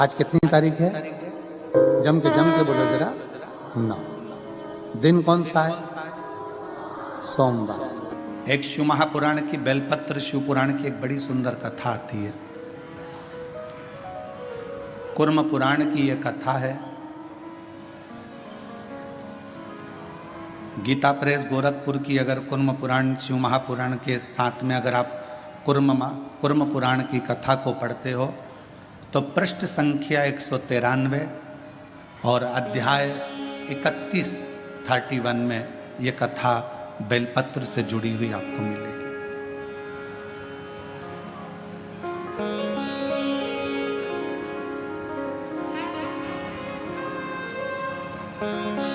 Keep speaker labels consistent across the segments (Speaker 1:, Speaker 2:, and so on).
Speaker 1: आज कितनी तारीख है? जम के बोलो जरा। 9। दिन कौन सा है? सोमवार। एक शिव महापुराण की बेलपत्र शिव पुराण की एक बड़ी सुंदर कथा आती है। कुर्म पुराण की यह कथा है। गीता प्रेस गोरखपुर की अगर कुर्म पुराण शिव महापुराण के साथ में अगर आप कुर्म पुराण की कथा को पढ़ते हो तो पृष्ठ संख्या 193 और अध्याय 31 में ये कथा बेलपत्र से जुड़ी हुई आपको मिलेगी।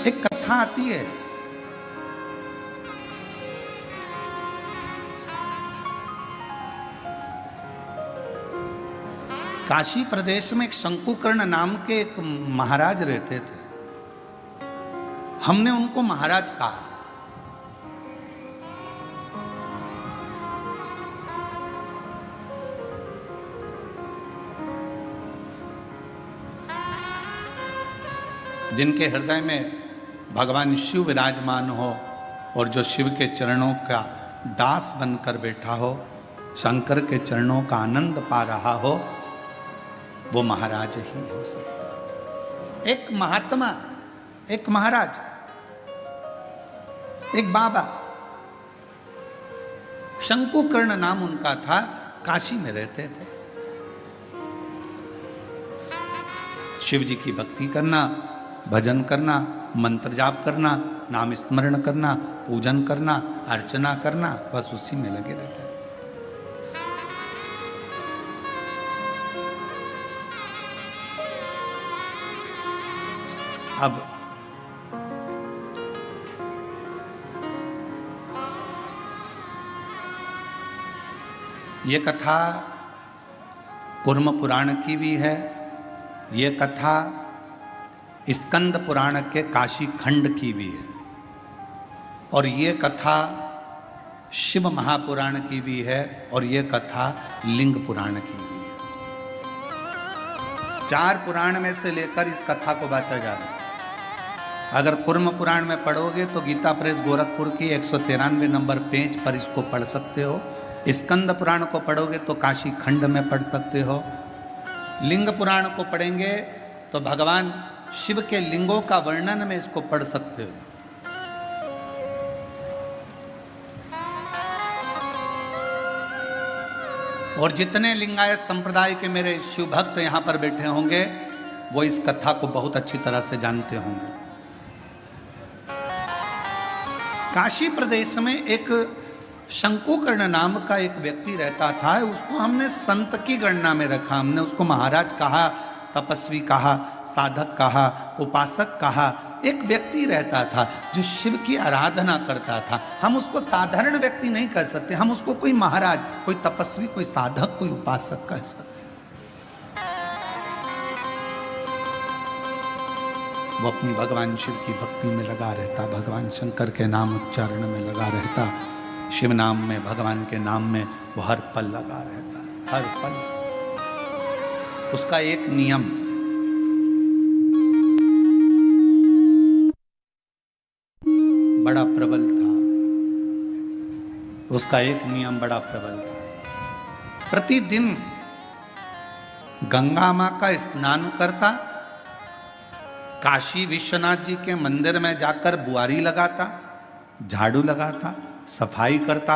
Speaker 1: एक कथा आती है, काशी प्रदेश में एक शंकुकर्ण नाम के एक महाराज रहते थे। हमने उनको महाराज कहा। जिनके हृदय में भगवान शिव विराजमान हो और जो शिव के चरणों का दास बनकर बैठा हो, शंकर के चरणों का आनंद पा रहा हो, वो महाराज ही हो सकता। एक महात्मा, एक महाराज, एक बाबा, शंकुकर्ण नाम उनका था, काशी में रहते थे। शिव जी की भक्ति करना, भजन करना, मंत्र जाप करना, नाम स्मरण करना, पूजन करना, अर्चना करना, बस उसी में लगे रहते थे। अब ये कथा कुर्म पुराण की भी है। ये कथा स्कंद पुराण के काशी खंड की भी है और ये कथा शिव महापुराण की भी है और ये कथा लिंग पुराण की भी है। 4 पुराण में से लेकर इस कथा को बांटा जा रहा है। अगर कुर्म पुराण में पढ़ोगे तो गीता प्रेस गोरखपुर की 193 नंबर पेज पर इसको पढ़ सकते हो। स्कंद पुराण को पढ़ोगे तो काशी खंड में पढ़ सकते हो। लिंग पुराण को पढ़ेंगे तो भगवान शिव के लिंगों का वर्णन में इसको पढ़ सकते हो। और जितने लिंगायत संप्रदाय के मेरे शिव भक्त यहां पर बैठे होंगे वो इस कथा को बहुत अच्छी तरह से जानते होंगे। काशी प्रदेश में एक शंकुकर्ण नाम का एक व्यक्ति रहता था। उसको हमने संत की गणना में रखा। हमने उसको महाराज कहा, तपस्वी कहा, साधक कहा, उपासक कहा। एक व्यक्ति रहता था जो शिव की आराधना करता था। हम उसको साधारण व्यक्ति नहीं कह सकते, हम उसको कोई महाराज, कोई तपस्वी, कोई साधक, कोई उपासक कह सकते। वो अपनी भगवान शिव की भक्ति में लगा रहता, भगवान शंकर के नाम उच्चारण में लगा रहता, शिव नाम में, भगवान के नाम में वो हर पल लगा रहता, हर पल। उसका एक नियम, बड़ा प्रबल था। उसका एक नियम बड़ा प्रबल था। प्रतिदिन गंगा मां का स्नान करता, काशी विश्वनाथ जी के मंदिर में जाकर बुआरी लगाता, झाड़ू लगाता, सफाई करता,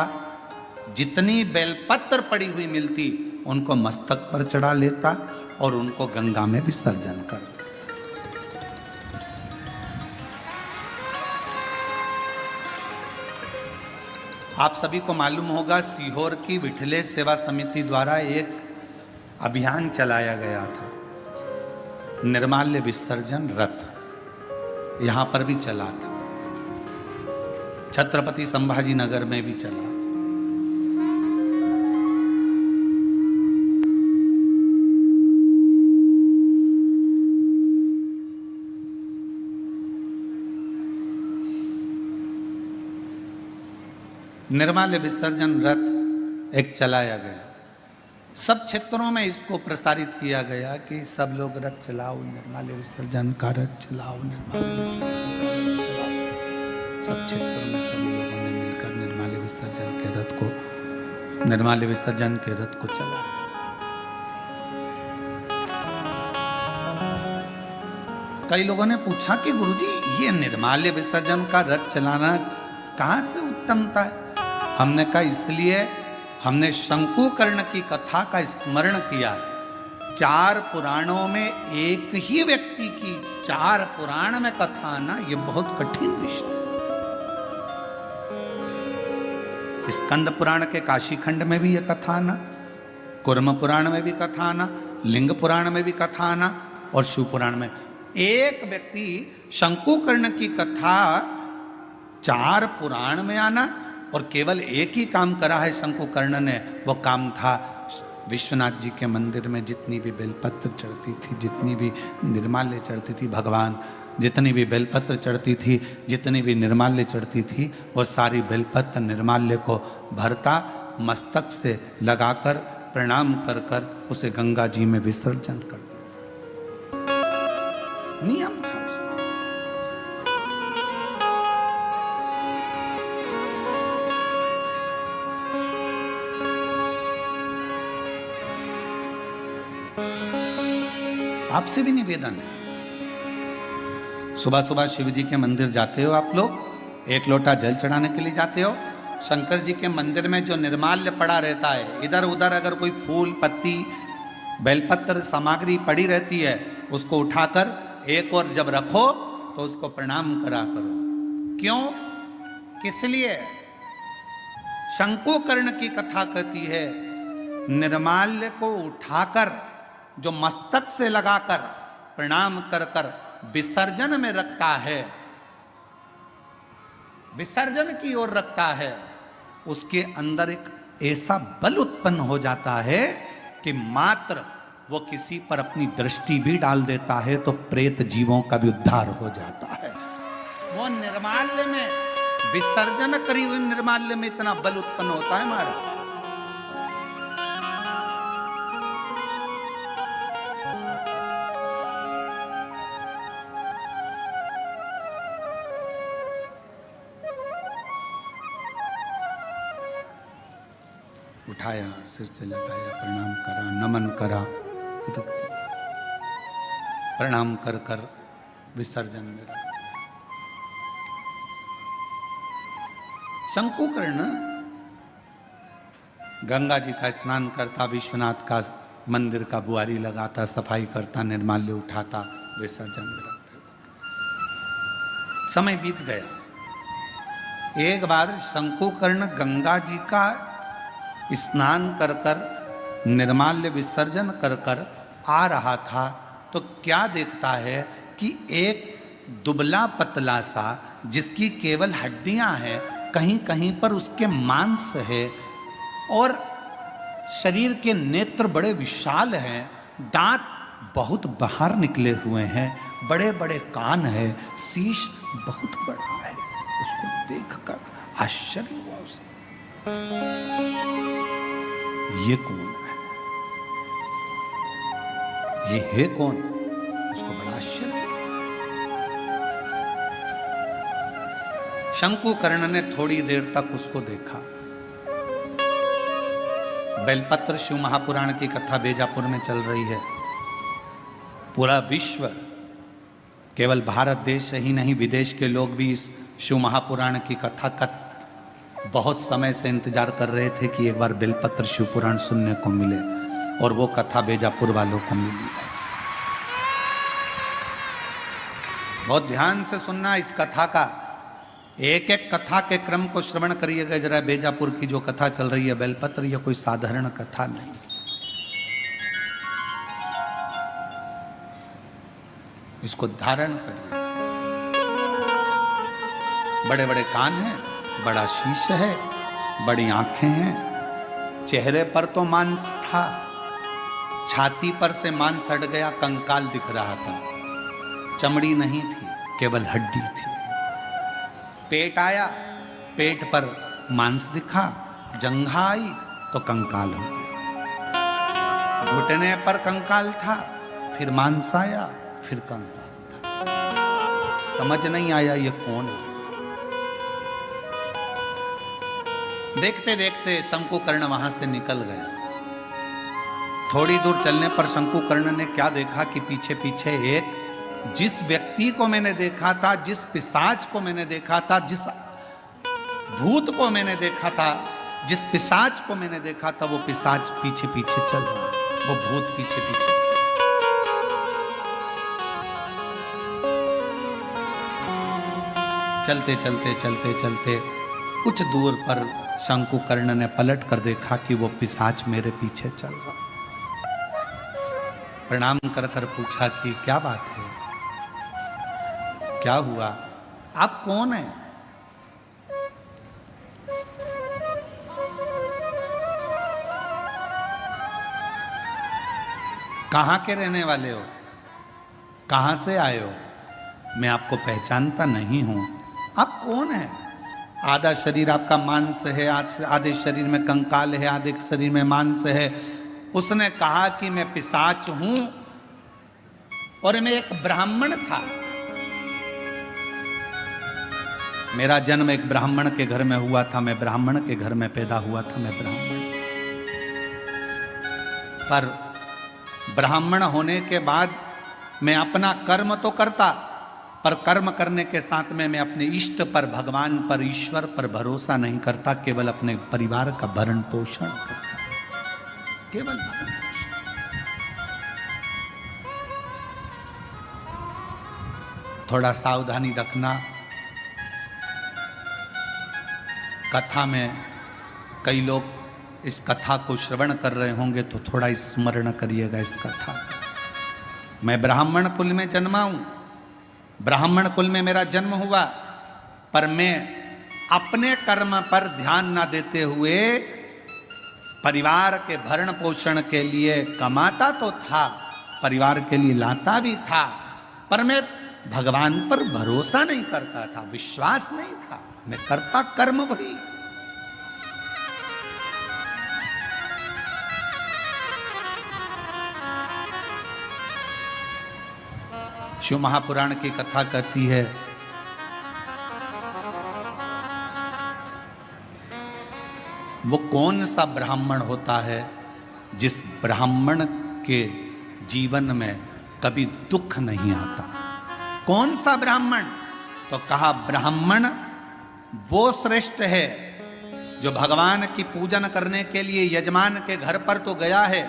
Speaker 1: जितनी बेलपत्र पड़ी हुई मिलती उनको मस्तक पर चढ़ा लेता और उनको गंगा में विसर्जन कर देता। आप सभी को मालूम होगा सीहोर की विठले सेवा समिति द्वारा एक अभियान चलाया गया था, निर्माल्य विसर्जन रथ। यहां पर भी चला था, छत्रपति संभाजी नगर में भी चला। निर्माल्य विसर्जन रथ एक चलाया गया। सब क्षेत्रों में इसको प्रसारित किया गया कि सब लोग रथ चलाओ, निर्माल्य विसर्जन का रथ चलाओ, निर्माल्य विसर्जन का रथ चलाओ। सब क्षेत्रों में सभी लोगों ने मिलकर निर्माल्य विसर्जन के रथ को चलाया। कई लोगों ने पूछा कि गुरुजी ये निर्माल्य विसर्जन का रथ चलाना कहाँ से उत्तमता है? हमने कहा इसलिए हमने शंकुकर्ण की कथा का स्मरण किया है। 4 पुराणों में एक ही व्यक्ति की 4 पुराण में कथा आना ये बहुत कठिन विषय है। स्कंद पुराण के काशी खंड में भी ये कथा आना, कुर्म पुराण में भी कथा आना, लिंग पुराण में भी कथा आना और शिव पुराण में एक व्यक्ति शंकुकर्ण की कथा 4 पुराण में आना और केवल एक ही काम करा है शंकुकर्ण ने। वो काम था विश्वनाथ जी के मंदिर में जितनी भी बेलपत्र चढ़ती थी, जितनी भी निर्माल्य चढ़ती थी, भगवान जितनी भी बेलपत्र चढ़ती थी, जितनी भी निर्माल्य चढ़ती थी, वो सारी बेलपत्र निर्माल्य को भरता, मस्तक से लगाकर प्रणाम कर कर उसे गंगा जी में विसर्जन कर देता। नियम था उसका। आपसे भी निवेदन है, सुबह सुबह शिव जी के मंदिर जाते हो आप लोग, 1 लोटा जल चढ़ाने के लिए जाते हो। शंकर जी के मंदिर में जो निर्माल्य पड़ा रहता है, इधर उधर अगर कोई फूल पत्ती बेलपत्र सामग्री पड़ी रहती है, उसको उठाकर एक और जब रखो तो उसको प्रणाम करा करो। क्यों? किस लिए? शंकुकर्ण की कथा कहती है निर्माल्य को उठाकर जो मस्तक से लगाकर प्रणाम कर कर विसर्जन में रखता है, विसर्जन की ओर रखता है, उसके अंदर एक ऐसा बल उत्पन्न हो जाता है कि मात्र वो किसी पर अपनी दृष्टि भी डाल देता है तो प्रेत जीवों का भी उद्धार हो जाता है। वो निर्माल्य में विसर्जन करी हुई निर्माल्य में इतना बल उत्पन्न होता है हमारा। उठाया, सिर से लगाया, प्रणाम करा, नमन करा, प्रणाम कर कर विसर्जन में रखा। शंकुकर्ण गंगा जी का स्नान करता, विश्वनाथ का मंदिर का बुआरी लगाता, सफाई करता, निर्माल्य उठाता, विसर्जन में रखता। समय बीत गया। एक बार शंकुकर्ण गंगा जी का स्नान कर कर निर्माल्य विसर्जन कर कर आ रहा था तो क्या देखता है कि एक दुबला पतला सा, जिसकी केवल हड्डियां हैं, कहीं कहीं पर उसके मांस है और शरीर के नेत्र बड़े विशाल हैं, दांत बहुत बाहर निकले हुए हैं, बड़े बड़े कान है, शीश बहुत बड़ा है। उसको देखकर आश्चर्य हुआ उसे, ये कौन है, ये है कौन? उसको बड़ा आश्चर्य। शंकुकर्ण ने थोड़ी देर तक उसको देखा। बेलपत्र शिव महापुराण की कथा बेजापुर में चल रही है। पूरा विश्व, केवल भारत देश ही नहीं विदेश के लोग भी इस शिव महापुराण की कथा का बहुत समय से इंतजार कर रहे थे कि एक बार बेलपत्र शिव पुराण सुनने को मिले, और वो कथा बेजापुर वालों को मिली। बहुत ध्यान से सुनना इस कथा का, एक एक कथा के क्रम को श्रवण करिएगा जरा। बेजापुर की जो कथा चल रही है बेलपत्र, यह कोई साधारण कथा नहीं। इसको धारण करिए। बड़े बड़े कान हैं, बड़ा शीश है, बड़ी आंखें हैं, चेहरे पर तो मांस था, छाती पर से मांस हट गया, कंकाल दिख रहा था, चमड़ी नहीं थी, केवल हड्डी थी। पेट आया, पेट पर मांस दिखा, जंघा आई तो कंकाल हो गया। घुटने पर कंकाल था, फिर मांस आया, फिर कंकाल था। समझ नहीं आया ये कौन है। देखते देखते शंकुकर्ण वहां से निकल गया। थोड़ी दूर चलने पर शंकुकर्ण ने क्या देखा कि पीछे पीछे एक, जिस व्यक्ति को मैंने देखा था, जिस पिशाच को मैंने देखा था, जिस भूत को मैंने देखा था, जिस पिशाच को मैंने देखा था, वो पिशाच पीछे पीछे चल रहा है, वो भूत पीछे पीछे। चलते चलते चलते चलते कुछ दूर पर शंकुकर्ण ने पलट कर देखा कि वो पिशाच मेरे पीछे चल रहा। प्रणाम कर कर पूछा कि क्या बात है, क्या हुआ, आप कौन हैं? कहां के रहने वाले हो, कहां से आए हो? मैं आपको पहचानता नहीं हूं, आप कौन हैं? आधा शरीर आपका मांस है, आधे शरीर में कंकाल है, आधे शरीर में मांस है। उसने कहा कि मैं पिशाच हूं और मैं एक ब्राह्मण था। मेरा जन्म एक ब्राह्मण के घर में हुआ था, मैं ब्राह्मण के घर में पैदा हुआ था, मैं ब्राह्मण। पर ब्राह्मण होने के बाद मैं अपना कर्म तो करता, पर कर्म करने के साथ में मैं अपने इष्ट पर, भगवान पर, ईश्वर पर भरोसा नहीं करता, केवल अपने परिवार का भरण पोषण करता, केवल। थोड़ा सावधानी रखना। कथा में कई लोग इस कथा को श्रवण कर रहे होंगे तो थोड़ा स्मरण करिएगा इस कथा। मैं ब्राह्मण कुल में जन्मा हूं, ब्राह्मण कुल में मेरा जन्म हुआ, पर मैं अपने कर्म पर ध्यान ना देते हुए परिवार के भरण पोषण के लिए कमाता तो था, परिवार के लिए लाता भी था, पर मैं भगवान पर भरोसा नहीं करता था, विश्वास नहीं था, मैं करता कर्म वही। शिव महापुराण की कथा कहती है, वो कौन सा ब्राह्मण होता है जिस ब्राह्मण के जीवन में कभी दुख नहीं आता? कौन सा ब्राह्मण? तो कहा ब्राह्मण वो श्रेष्ठ है जो भगवान की पूजन करने के लिए यजमान के घर पर तो गया है,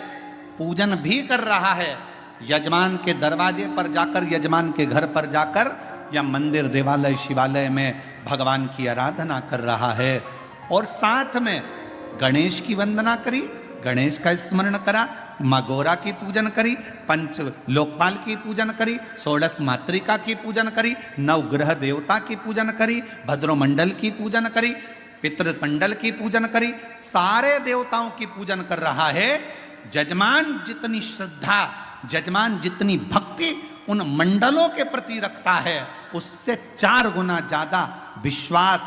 Speaker 1: पूजन भी कर रहा है, यजमान के दरवाजे पर जाकर, यजमान के घर पर जाकर या मंदिर, देवालय, शिवालय में भगवान की आराधना कर रहा है, और साथ में गणेश की वंदना करी, गणेश का स्मरण करा, माँ गौरा की पूजन करी, पंच लोकपाल की पूजन करी, षोडश मातृका की पूजन करी, नवग्रह देवता की पूजन करी, भद्रमंडल की पूजन करी, पितृमंडल की पूजन करी, सारे देवताओं की पूजन कर रहा है। जजमान जितनी श्रद्धा, जजमान जितनी भक्ति उन मंडलों के प्रति रखता है, उससे 4 गुना ज्यादा विश्वास,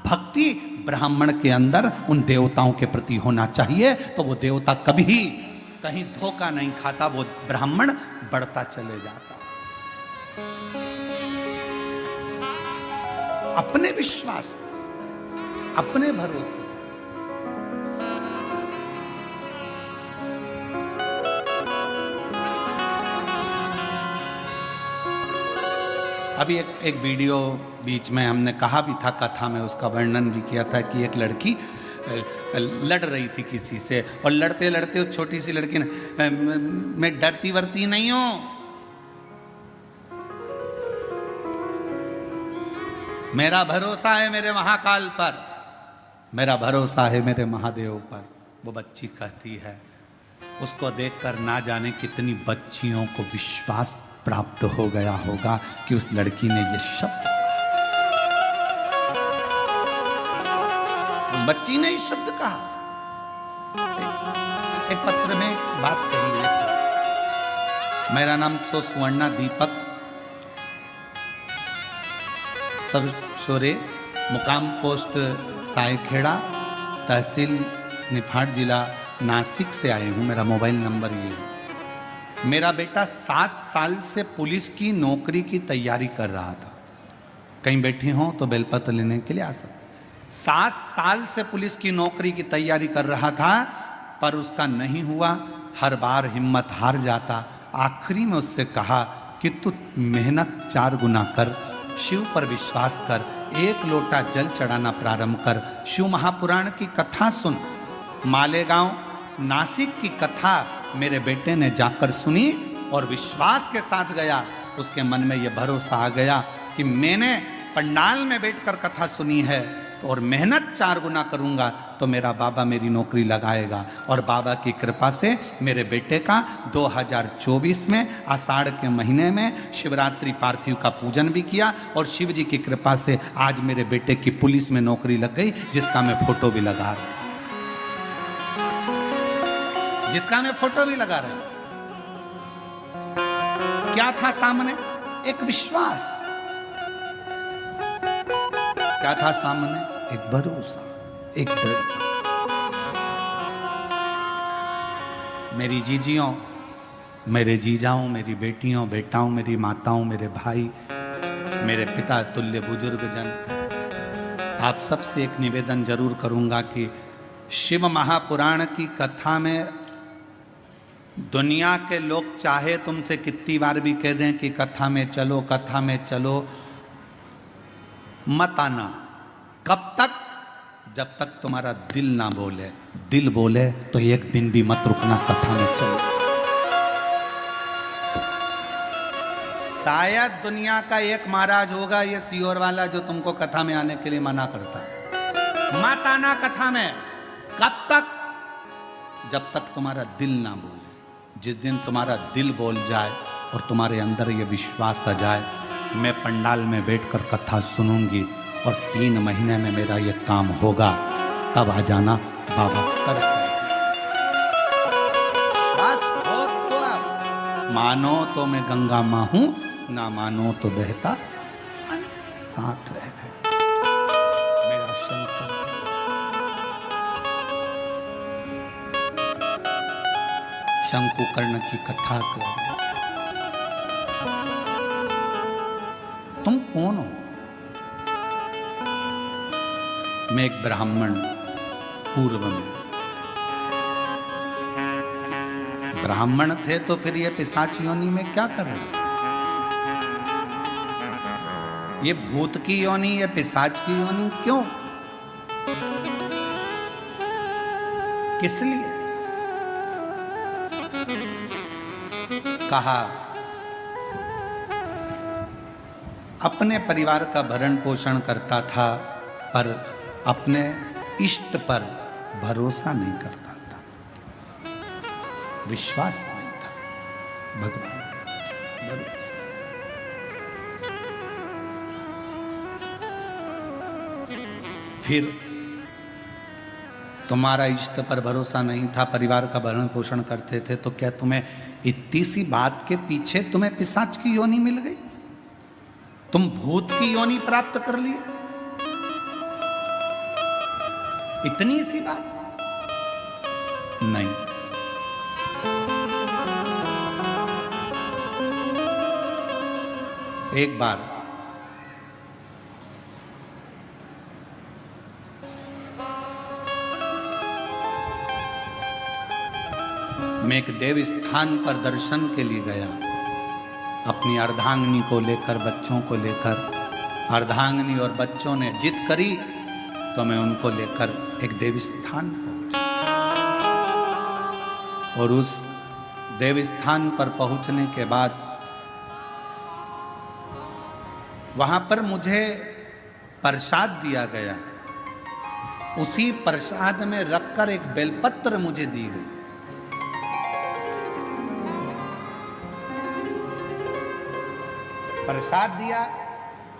Speaker 1: भक्ति ब्राह्मण के अंदर उन देवताओं के प्रति होना चाहिए। तो वो देवता कभी कहीं धोखा नहीं खाता, वो ब्राह्मण बढ़ता चले जाता। अपने विश्वास पर, अपने भरोसे। अभी एक वीडियो बीच में हमने कहा भी था, कथा में उसका वर्णन भी किया था कि एक लड़की लड़ रही थी किसी से, और लड़ते लड़ते उस छोटी सी लड़की ने, मैं डरती वरती नहीं हूं, मेरा भरोसा है मेरे महाकाल पर, मेरा भरोसा है मेरे महादेव पर। वो बच्ची कहती है, उसको देखकर ना जाने कितनी बच्चियों को विश्वास प्राप्त हो गया होगा कि उस लड़की ने ये शब्द, उस बच्ची ने इस शब्द कहा। एक पत्र में बात कही है, मेरा नाम सुवर्णा दीपक सरसोरे, मुकाम पोस्ट सायखेड़ा, तहसील निफाड़, जिला नासिक से आए हूँ, मेरा मोबाइल नंबर ये है। मेरा बेटा 7 साल से पुलिस की नौकरी की तैयारी कर रहा था। कहीं बैठे हों तो बेलपत्र लेने के लिए आ सकते। 7 साल से पुलिस की नौकरी की तैयारी कर रहा था, पर उसका नहीं हुआ। हर बार हिम्मत हार जाता। आखिरी में उससे कहा कि तू मेहनत 4 गुना कर, शिव पर विश्वास कर, 1 लोटा जल चढ़ाना प्रारंभ कर, शिव महापुराण की कथा सुन। मालेगांव नासिक की कथा मेरे बेटे ने जाकर सुनी और विश्वास के साथ गया। उसके मन में यह भरोसा आ गया कि मैंने पंडाल में बैठकर कथा सुनी है और मेहनत 4 गुना करूंगा तो मेरा बाबा मेरी नौकरी लगाएगा। और बाबा की कृपा से मेरे बेटे का 2024 में आषाढ़ के महीने में शिवरात्रि पार्थिव का पूजन भी किया और शिव जी की कृपा से आज मेरे बेटे की पुलिस में नौकरी लग गई, जिसका मैं फोटो भी लगा रहा हूं, जिसका मैं फोटो भी लगा रहा हूं। क्या था सामने? एक विश्वास। क्या था सामने? एक भरोसा, एक दृढ़ता। मेरी जीजियों, मेरे जीजाओं, मेरी बेटियों, बेटाओं, मेरी माताओं, मेरे भाई, मेरे पिता तुल्य बुजुर्गजन, आप सबसे एक निवेदन जरूर करूंगा कि शिव महापुराण की कथा में दुनिया के लोग चाहे तुमसे कितनी बार भी कह दें कि कथा में चलो, कथा में चलो, मत आना। कब तक? जब तक तुम्हारा दिल ना बोले। दिल बोले तो एक दिन भी मत रुकना, कथा में चलो। शायद दुनिया का एक महाराज होगा ये सियोर वाला जो तुमको कथा में आने के लिए मना करता है। मत आना कथा में। कब तक? जब तक तुम्हारा दिल ना बोले। जिस दिन तुम्हारा दिल बोल जाए और तुम्हारे अंदर ये विश्वास आ जाए, मैं पंडाल में बैठकर कथा सुनूंगी और 3 महीने में मेरा ये काम होगा, तब आ जाना, बाबा कर। बस हो तो अब मानो तो मैं गंगा मां हूं, ना मानो तो बहता साथ रह गए मेरा शंकर। शंकुकर्ण की कथा कर। तुम कौन हो? मैं एक ब्राह्मण, पूर्व में ब्राह्मण थे तो फिर ये पिशाच योनि में क्या कर रहे? ये भूत की योनि, ये पिशाच की योनि क्यों? किस लिए? कहा अपने परिवार का भरण पोषण करता था, पर अपने इष्ट पर भरोसा नहीं करता था, विश्वास नहीं था। भगवान भरोसा। फिर तुम्हारा इष्ट पर भरोसा नहीं था, परिवार का भरण पोषण करते थे, तो क्या तुम्हें इतनी सी बात के पीछे तुम्हें पिशाच की योनि मिल गई? तुम भूत की योनि प्राप्त कर लिए? इतनी सी बात नहीं। एक बार मैं एक देव स्थान पर दर्शन के लिए गया, अपनी अर्धांगिनी को लेकर, बच्चों को लेकर। अर्धांगिनी और बच्चों ने जिद करी तो मैं उनको लेकर एक देव स्थान पहुंचा। और उस देव स्थान पर पहुंचने के बाद वहां पर मुझे प्रसाद दिया गया। उसी प्रसाद में रखकर एक बेलपत्र मुझे दी गई। प्रसाद दिया,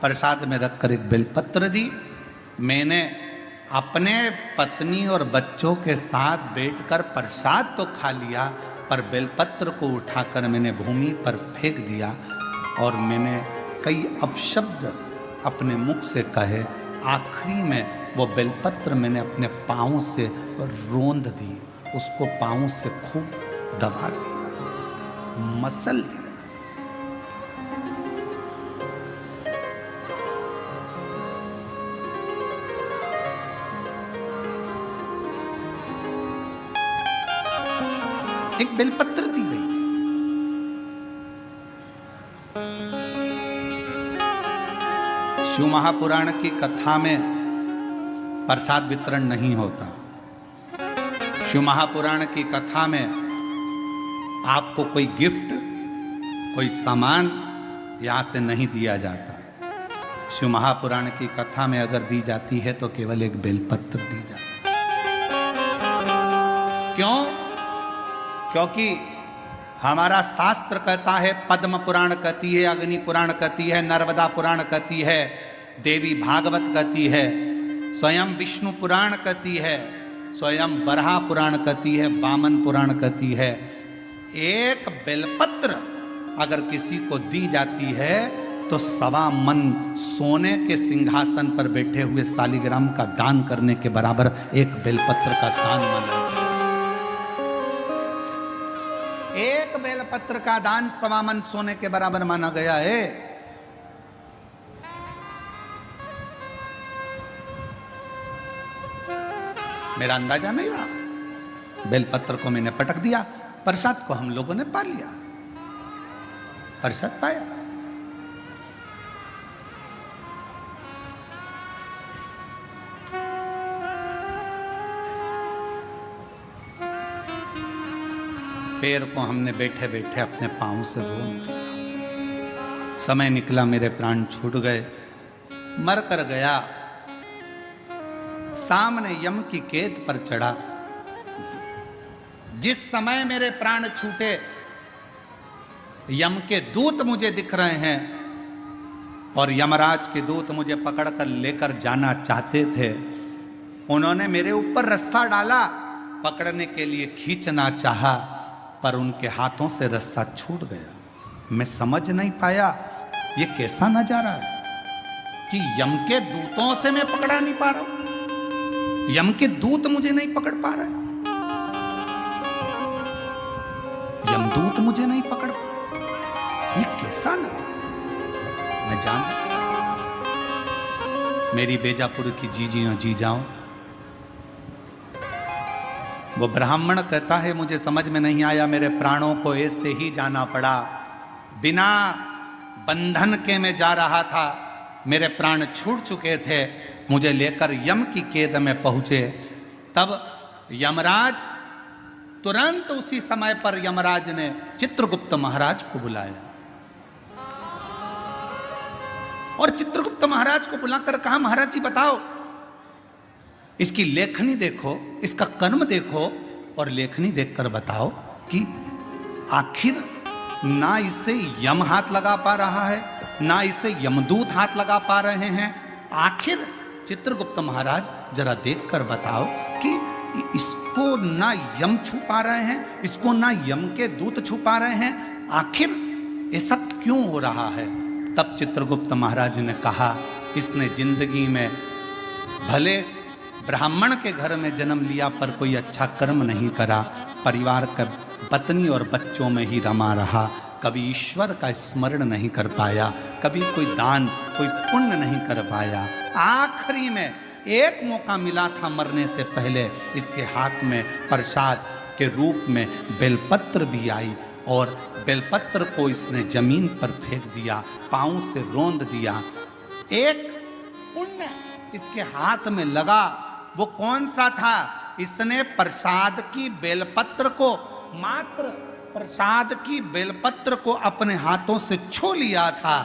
Speaker 1: प्रसाद में रखकर एक बेलपत्र दी। मैंने अपने पत्नी और बच्चों के साथ बैठकर प्रसाद तो खा लिया, पर बेलपत्र को उठाकर मैंने भूमि पर फेंक दिया और मैंने कई अपशब्द अपने मुख से कहे। आखिरी में वो बेलपत्र मैंने अपने पाँव से रोंद दी, उसको पांव से खूब दबा दिया, मसल दिया। एक बेलपत्र दी गई थी। शिव महापुराण की कथा में प्रसाद वितरण नहीं होता। शिव महापुराण की कथा में आपको कोई गिफ्ट, कोई सामान यहां से नहीं दिया जाता। शिव महापुराण की कथा में अगर दी जाती है तो केवल एक बेलपत्र दी जाती है। क्यों? क्योंकि हमारा शास्त्र कहता है, पद्म पुराण कहती है, अग्नि पुराण कहती है, नर्मदा पुराण कहती है, देवी भागवत कहती है, स्वयं विष्णु पुराण कहती है, स्वयं बरहा पुराण कहती है, वामन पुराण कहती है। एक बेलपत्र अगर किसी को दी जाती है तो 1.25 मन सोने के सिंहासन पर बैठे हुए शालिग्राम का दान करने के बराबर एक बेलपत्र का दान माना। एक बेलपत्र का दान 1.25 मन सोने के बराबर माना गया है। मेरा अंदाजा नहीं रहा। बेलपत्र को मैंने पटक दिया, प्रसाद को हम लोगों ने पा लिया, प्रसाद पाया। पैर को हमने बैठे बैठे अपने पांव से रोन दिया। समय निकला, मेरे प्राण छूट गए, मर कर गया। सामने यम की केत पर चढ़ा। जिस समय मेरे प्राण छूटे, यम के दूत मुझे दिख रहे हैं और यमराज के दूत मुझे पकड़कर लेकर जाना चाहते थे। उन्होंने मेरे ऊपर रस्सा डाला, पकड़ने के लिए खींचना चाहा, पर उनके हाथों से रस्सा छूट गया। मैं समझ नहीं पाया ये कैसा नजारा है कि यम के दूतों से मैं पकड़ा नहीं पा रहा हूं, यम के दूत मुझे नहीं पकड़ पा रहे, यमदूत मुझे नहीं पकड़ पा रहे। ये कैसा नजारा। मैं जान, मेरी बेजापुर की जीजियों जी जाओ, वो ब्राह्मण कहता है मुझे समझ में नहीं आया, मेरे प्राणों को ऐसे ही जाना पड़ा, बिना बंधन के मैं जा रहा था, मेरे प्राण छूट चुके थे, मुझे लेकर यम की कैद में पहुंचे। तब यमराज तुरंत उसी समय पर यमराज ने चित्रगुप्त महाराज को बुलाया और चित्रगुप्त महाराज को बुलाकर कहा, महाराज जी बताओ, इसकी लेखनी देखो, इसका कर्म देखो और लेखनी देखकर बताओ कि आखिर ना इसे यम हाथ लगा पा रहा है, ना इसे यमदूत हाथ लगा पा रहे हैं। आखिर चित्रगुप्त महाराज जरा देखकर बताओ कि इसको ना यम छू पा रहे हैं, इसको ना यम के दूत छू पा रहे हैं, आखिर ऐसा क्यों हो रहा है। तब चित्रगुप्त महाराज ने कहा, इसने जिंदगी में भले ब्राह्मण के घर में जन्म लिया पर कोई अच्छा कर्म नहीं करा, परिवार का पत्नी और बच्चों में ही रमा रहा, कभी ईश्वर का स्मरण नहीं कर पाया, कभी कोई दान, कोई पुण्य नहीं कर पाया। आखिरी में एक मौका मिला था मरने से पहले, इसके हाथ में प्रसाद के रूप में बेलपत्र भी आई और बेलपत्र को इसने जमीन पर फेंक दिया, पांव से रौंद दिया। एक पुण्य इसके हाथ में लगा, वो कौन सा था? इसने प्रसाद की बेलपत्र को, मात्र प्रसाद की बेलपत्र को अपने हाथों से छू लिया था,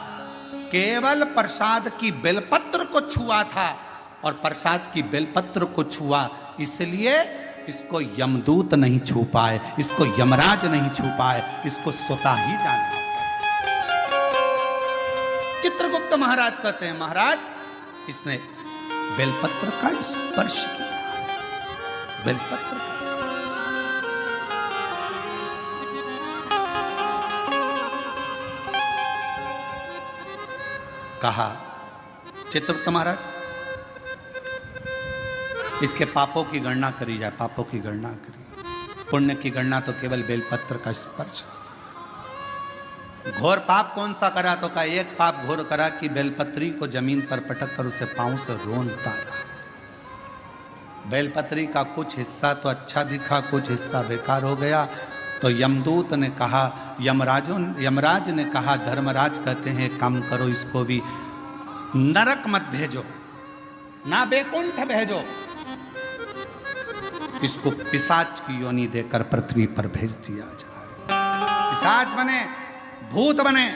Speaker 1: केवल प्रसाद की बेलपत्र को छुआ था और प्रसाद की बेलपत्र को छुआ, इसलिए इसको यमदूत नहीं छू पाए, इसको यमराज नहीं छू पाए, इसको स्वतः ही जाना। चित्रगुप्त महाराज कहते हैं, महाराज इसने बेलपत्र का स्पर्श किया, बेलपत्र कहा, चित्रगुप्त महाराज इसके पापों की गणना करी जाए, पापों की गणना करी। पुण्य की गणना तो केवल बेलपत्र का स्पर्श। घोर पाप कौन सा करा, तो का एक पाप घोर करा कि बेलपत्री को जमीन पर पटक कर उसे पांव से रोनता रहा। बेलपत्री का कुछ हिस्सा तो अच्छा दिखा, कुछ हिस्सा बेकार हो गया। तो यमदूत ने कहा, यमराज ने कहा, धर्मराज कहते हैं काम करो, इसको भी नरक मत भेजो, ना बैकुंठ भेजो, इसको पिशाच की योनि देकर पृथ्वी पर भेज दिया जाए। पिशाच बने, भूत बने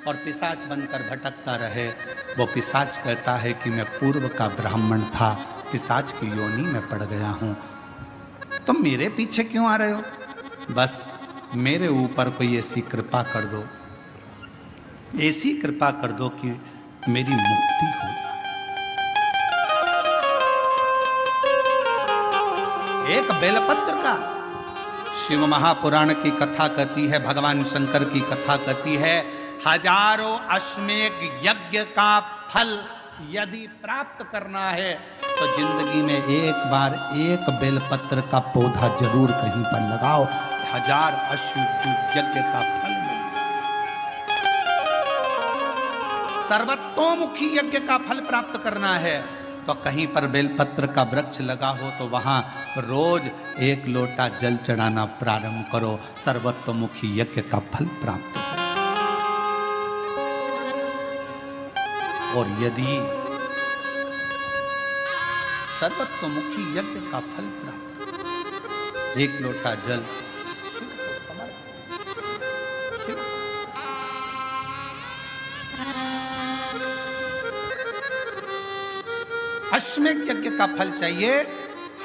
Speaker 1: और पिशाच बनकर भटकता रहे। वो पिशाच कहता है कि मैं पूर्व का ब्राह्मण था, पिशाच की योनि में पड़ गया हूं, तुम मेरे पीछे क्यों आ रहे हो? बस मेरे ऊपर कोई ऐसी कृपा कर दो, ऐसी कृपा कर दो कि मेरी मुक्ति हो जाए। एक बेलपत्र का शिव महापुराण की कथा कहती है, भगवान शंकर की कथा कहती है, हजारों अश्वमेध यज्ञ का फल यदि प्राप्त करना है तो जिंदगी में एक बार एक बेलपत्र का पौधा जरूर कहीं पर लगाओ, 1000 अश्वमेध यज्ञ का फल मिलेगा। सर्वतोमुखी यज्ञ का फल प्राप्त करना है तो कहीं पर बेलपत्र का वृक्ष लगा हो तो वहां रोज 1 लोटा जल चढ़ाना प्रारंभ करो, सर्वतोमुखी यज्ञ का फल प्राप्त हो। और यदि सर्वतोमुखी यज्ञ का फल प्राप्त, 1 लोटा जल अश्वमेध यज्ञ का फल चाहिए,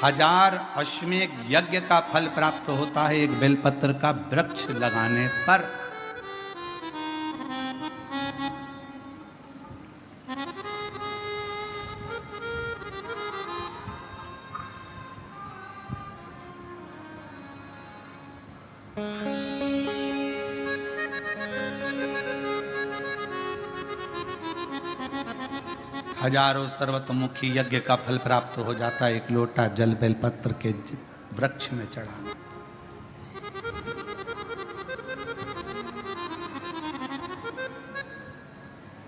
Speaker 1: 1000 अश्वमेध यज्ञ का फल प्राप्त होता है एक बेलपत्र का वृक्ष लगाने पर। हजारों सर्वतोमुखी यज्ञ का फल प्राप्त हो जाता है, 1 लोटा जल बेलपत्र के वृक्ष में चढ़ाना।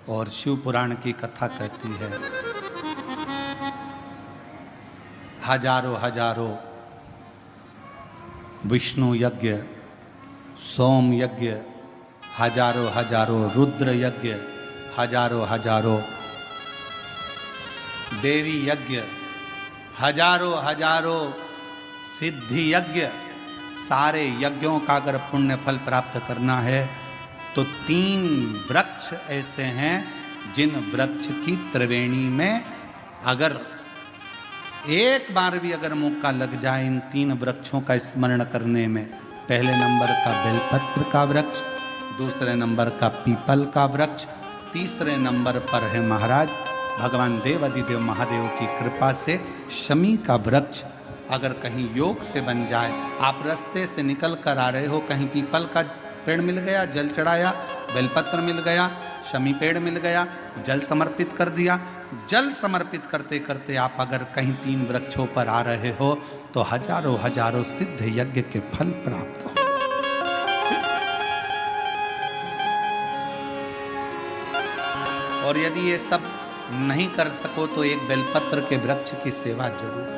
Speaker 1: और शिव पुराण की कथा कहती है, हजारों विष्णु यज्ञ, सोम यज्ञ, हजारों रुद्र यज्ञ, हजारों देवी यज्ञ, हजारों सिद्धि यज्ञ, सारे यज्ञों का अगर पुण्य फल प्राप्त करना है तो 3 वृक्ष ऐसे हैं जिन वृक्ष की त्रिवेणी में अगर एक बार भी अगर मौका लग जाए इन 3 वृक्षों का स्मरण करने में, पहले नंबर का बेलपत्र का वृक्ष, दूसरे नंबर का पीपल का वृक्ष, तीसरे नंबर पर है महाराज भगवान देवाधिदेव महादेव की कृपा से शमी का वृक्ष। अगर कहीं योग से बन जाए, आप रास्ते से निकल कर आ रहे हो, कहीं पीपल का पेड़ मिल गया, जल चढ़ाया, बेलपत्र मिल गया, शमी पेड़ मिल गया, जल समर्पित कर दिया, जल समर्पित करते करते आप अगर कहीं 3 वृक्षों पर आ रहे हो तो हजारों सिद्ध यज्ञ के फल प्राप्त हो। और यदि ये सब नहीं कर सको तो एक बेलपत्र के वृक्ष की सेवा जरूर।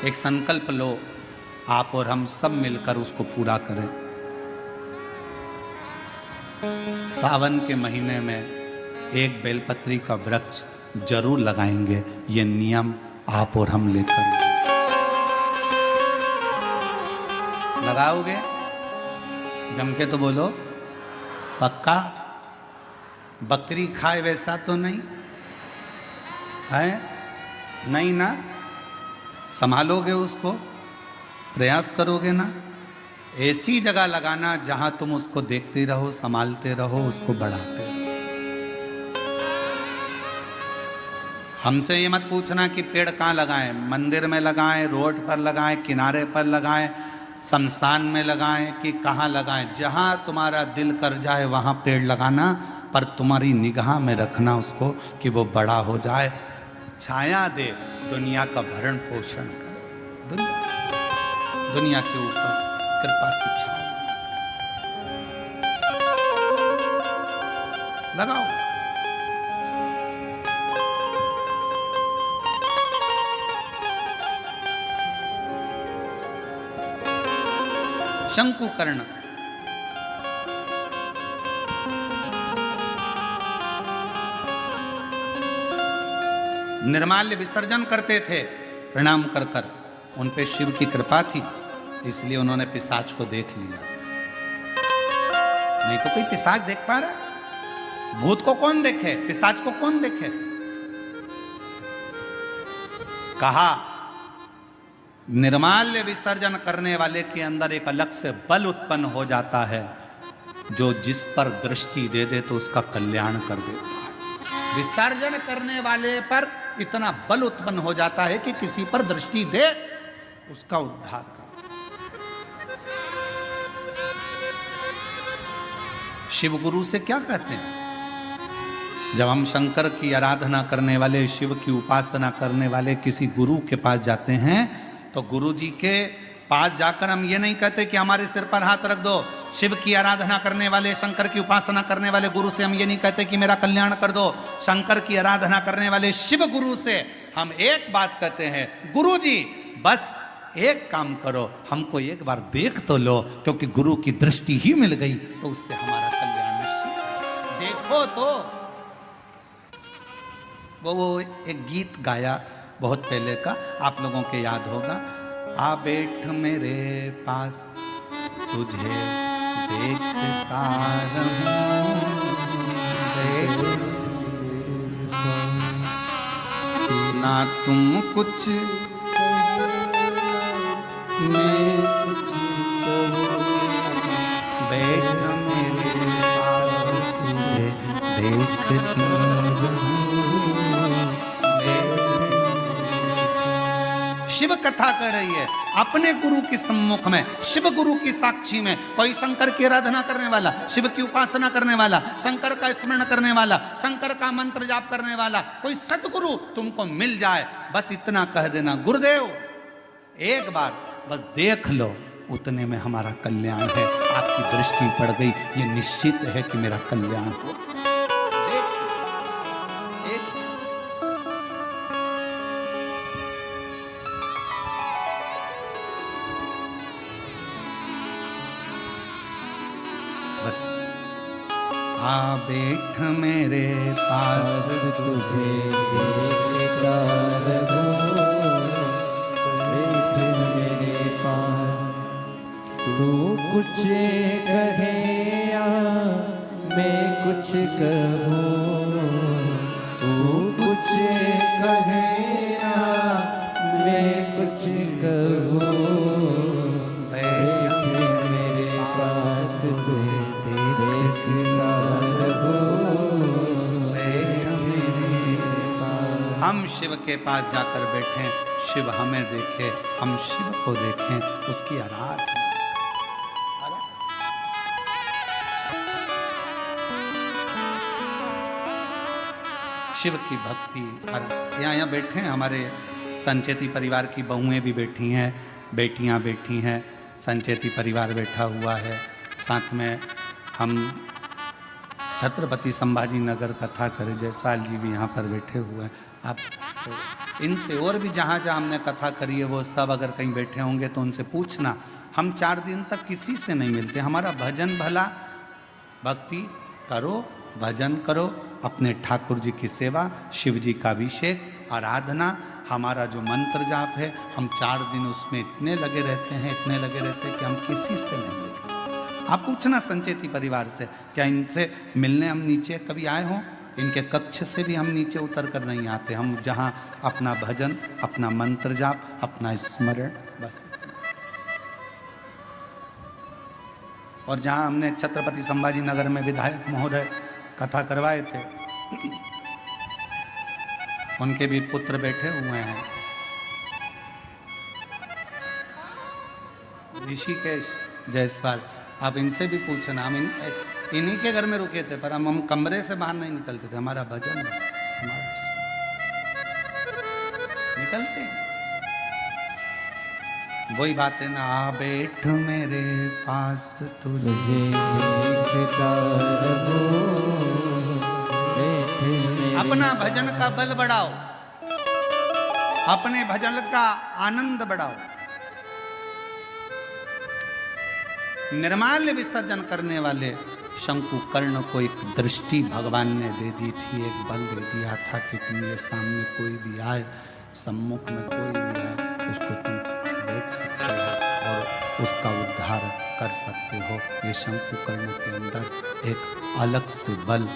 Speaker 1: एक संकल्प लो, आप और हम सब मिलकर उसको पूरा करें। सावन के महीने में एक बेलपत्री का वृक्ष जरूर लगाएंगे, ये नियम आप और हम लेकर। लगाओगे? जम के तो बोलो, पक्का? बकरी खाए वैसा तो नहीं है? नहीं ना? संभालोगे उसको, प्रयास करोगे ना? ऐसी जगह लगाना जहां तुम उसको देखते रहो, संभालते रहो, उसको बढ़ाते रहो। हमसे ये मत पूछना कि पेड़ कहाँ लगाएं, मंदिर में लगाएं, रोड पर लगाएं, किनारे पर लगाएं, शमशान में लगाएं कि कहाँ लगाएं। जहां तुम्हारा दिल कर जाए वहां पेड़ लगाना, पर तुम्हारी निगाह में रखना उसको कि वो बड़ा हो जाए, छाया दे, दुनिया का भरण पोषण करे, दुनिया के ऊपर कृपा की छाया लगाओ। शंकुकर्ण निर्माल्य विसर्जन करते थे प्रणाम कर कर, उन पे शिव की कृपा थी इसलिए उन्होंने पिशाच को देख लिया। नहीं तो कोई पिशाच देख पा रहा? भूत को कौन देखे, पिशाच को कौन देखे? कहा निर्माल्य विसर्जन करने वाले के अंदर एक अलग से बल उत्पन्न हो जाता है, जो जिस पर दृष्टि दे दे तो उसका कल्याण कर देता है। विसर्जन करने वाले पर इतना बल उत्पन्न हो जाता है कि किसी पर दृष्टि दे उसका उद्धार कर। शिव गुरु से क्या कहते हैं? जब हम शंकर की आराधना करने वाले, शिव की उपासना करने वाले किसी गुरु के पास जाते हैं तो गुरु जी के पास जाकर हम ये नहीं कहते कि हमारे सिर पर हाथ रख दो। शिव की आराधना करने वाले, शंकर की उपासना करने वाले गुरु से हम ये नहीं कहते कि मेरा कल्याण कर दो। शंकर की आराधना करने वाले शिव गुरु से हम एक बात कहते हैं, गुरु जी बस एक काम करो, हमको एक बार देख तो लो, क्योंकि गुरु की दृष्टि ही मिल गई तो उससे हमारा कल्याण निश्चित। देखो तो वो एक गीत गाया बहुत पहले का, आप लोगों के याद होगा, आ बैठ मेरे पास तुझे देखता रहूं, ना तुम कुछ मैं कुछ कहूं, बैठ मेरे पास तुझे देखती रहूं। शिव कथा कर रही है अपने गुरु के सम्मुख में, शिव गुरु की साक्षी में। कोई शंकर की आराधना करने वाला, शिव की उपासना करने वाला, शंकर का स्मरण करने वाला, शंकर का मंत्र जाप करने वाला कोई सतगुरु तुमको मिल जाए, बस इतना कह देना, गुरुदेव एक बार बस देख लो, उतने में हमारा कल्याण है। आपकी दृष्टि पड़ गई, ये निश्चित है कि मेरा कल्याण हो। बस आ बैठ मेरे पास तुझे देखता रहूं,
Speaker 2: बैठ मेरे पास तू कुछ कहे या मैं कुछ कहूँ, तू कुछ कहे या मैं कुछ कहूँ, बैठ मेरे पास तुझे
Speaker 1: हम शिव के पास जाकर बैठे, शिव हमें देखे, हम शिव को देखें, उसकी आराधना। शिव की भक्ति। यहाँ बैठे हैं हमारे संचेती परिवार की बहुएं भी बैठी हैं, बेटियां बैठी हैं, संचेती परिवार बैठा हुआ है, साथ में हम छत्रपति संभाजी नगर कथा करे जयसवाल जी भी यहाँ पर बैठे हुए हैं। आप तो इनसे और भी जहाँ जहाँ हमने कथा करी है वो सब अगर कहीं बैठे होंगे तो उनसे पूछना। हम 4 दिन तक किसी से नहीं मिलते, हमारा भजन भला, भक्ति करो, भजन करो, अपने ठाकुर जी की सेवा, शिव जी का अभिषेक, आराधना, हमारा जो मंत्र जाप है, हम 4 दिन उसमें इतने लगे रहते हैं, इतने लगे रहते हैं कि हम किसी से नहीं मिलते। आप पूछना संचेती परिवार से, क्या इनसे मिलने हम नीचे कभी आए हों? इनके कक्ष से भी हम नीचे उतर कर नहीं आते। हम जहाँ अपना भजन, अपना मंत्र जाप, अपना स्मरण, बस। और जहाँ हमने छत्रपति संभाजी नगर में विधायक महोदय कथा करवाए थे, उनके भी पुत्र बैठे हुए हैं, ऋषिकेश जायसवाल, आप इनसे भी पूछना, हम इन्हीं के घर में रुके थे, पर हम कमरे से बाहर नहीं निकलते थे। हमारा भजन निकलते वही बात है ना, आ बैठ मेरे पास तुझे
Speaker 2: देखता रहूं, बैठ मेरे
Speaker 1: अपना भजन का बल बढ़ाओ, अपने भजन का आनंद बढ़ाओ। निर्माल्य विसर्जन करने वाले शंकुकर्ण को एक दृष्टि भगवान ने दे दी थी, एक बल दे दिया था कि तुम ये सामने कोई भी आए, सम्मुख में कोई भी आए, उसको तुम देख सकते हो और उसका उद्धार कर सकते हो। ये शंकुकर्ण के अंदर एक अलग से बल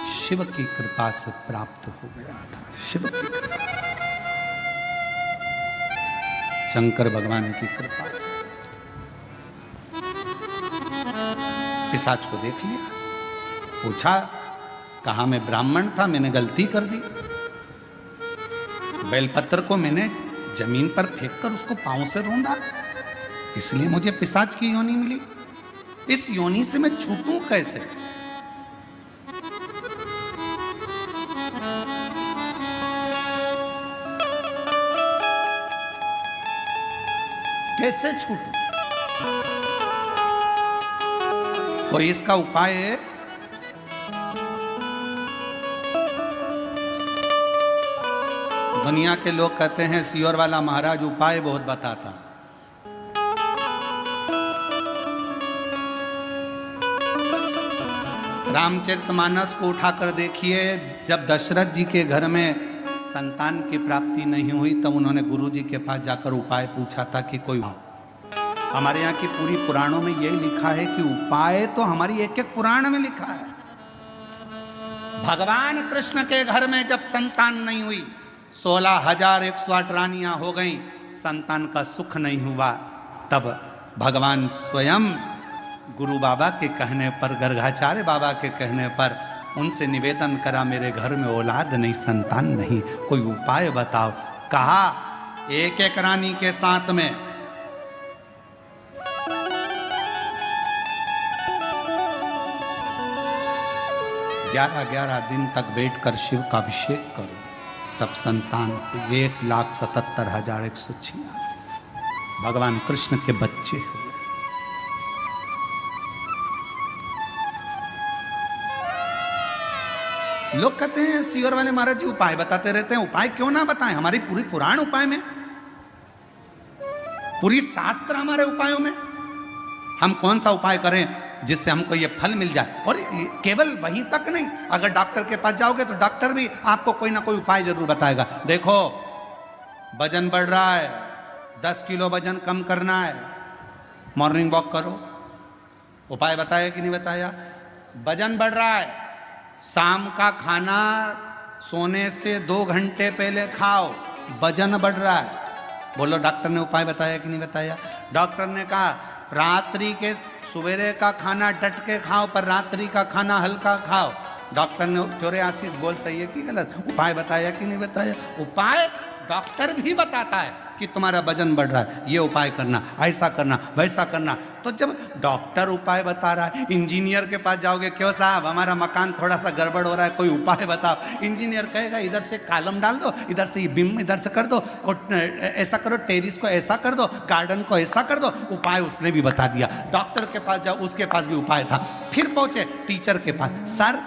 Speaker 1: शिव की कृपा से प्राप्त हो गया था। शिव की कृपा से, शंकर भगवान की कृपा से। पिशाच को देख लिया, पूछा, कहा मैं ब्राह्मण था, मैंने गलती कर दी, बेलपत्र को मैंने जमीन पर फेंककर उसको पांव से रोंदा, इसलिए मुझे पिशाच की योनि मिली। इस योनि से मैं छूटूं कैसे? कैसे छूटूं? कोई इसका उपाय है? दुनिया के लोग कहते हैं सियोर वाला महाराज उपाय बहुत बताता। रामचरितमानस को उठाकर देखिए, जब दशरथ जी के घर में संतान की प्राप्ति नहीं हुई तब उन्होंने गुरु जी के पास जाकर उपाय पूछा था कि कोई। हमारे यहाँ की पूरी पुराणों में यही लिखा है कि उपाय तो हमारी एक एक पुराण में लिखा है। भगवान कृष्ण के घर में जब संतान नहीं हुई, 16,108 रानियां हो गईं, संतान का सुख नहीं हुआ, तब भगवान स्वयं गुरु बाबा के कहने पर, गर्गाचार्य बाबा के कहने पर उनसे निवेदन करा, मेरे घर में औलाद नहीं, संतान नहीं, कोई उपाय बताओ। कहा एक एक रानी के साथ में 11-11 दिन तक बैठकर शिव का अभिषेक करो, तब संतान 1,77,186 भगवान कृष्ण के बच्चे हुए। लोग कहते हैं सियोर वाले महाराज जी उपाय बताते रहते हैं, उपाय क्यों ना बताएं? हमारी पूरी पुराण उपाय में, पूरी शास्त्र हमारे उपायों में। हम कौन सा उपाय करें जिससे हमको ये फल मिल जाए? और केवल वही तक नहीं, अगर डॉक्टर के पास जाओगे तो डॉक्टर भी आपको कोई ना कोई उपाय जरूर बताएगा। देखो वजन बढ़ रहा है, 10 किलो वजन कम करना है, मॉर्निंग वॉक करो। उपाय बताया कि नहीं बताया? वजन बढ़ रहा है, शाम का खाना सोने से 2 घंटे पहले खाओ, वजन बढ़ रहा है। बोलो डॉक्टर ने उपाय बताया कि नहीं बताया? डॉक्टर ने कहा रात्रि के सवेरे का खाना डट के खाओ, पर रात्रि का खाना हल्का खाओ। डॉक्टर ने 84 बोल सही है कि गलत? उपाय बताया कि नहीं बताया? उपाय डॉक्टर भी बताता है कि तुम्हारा वजन बढ़ रहा है, ये उपाय करना, ऐसा करना, वैसा करना। तो जब डॉक्टर उपाय बता रहा है, इंजीनियर के पास जाओगे, क्यों साहब हमारा मकान थोड़ा सा गड़बड़ हो रहा है, कोई उपाय बताओ। इंजीनियर कहेगा इधर से कॉलम डाल दो, इधर से ये बीम इधर से कर दो, और ऐसा करो, टेरिस को ऐसा कर दो, गार्डन को ऐसा कर दो। उपाय उसने भी बता दिया। डॉक्टर के पास जाओ, उसके पास भी उपाय था। फिर पहुंचे टीचर के पास, सर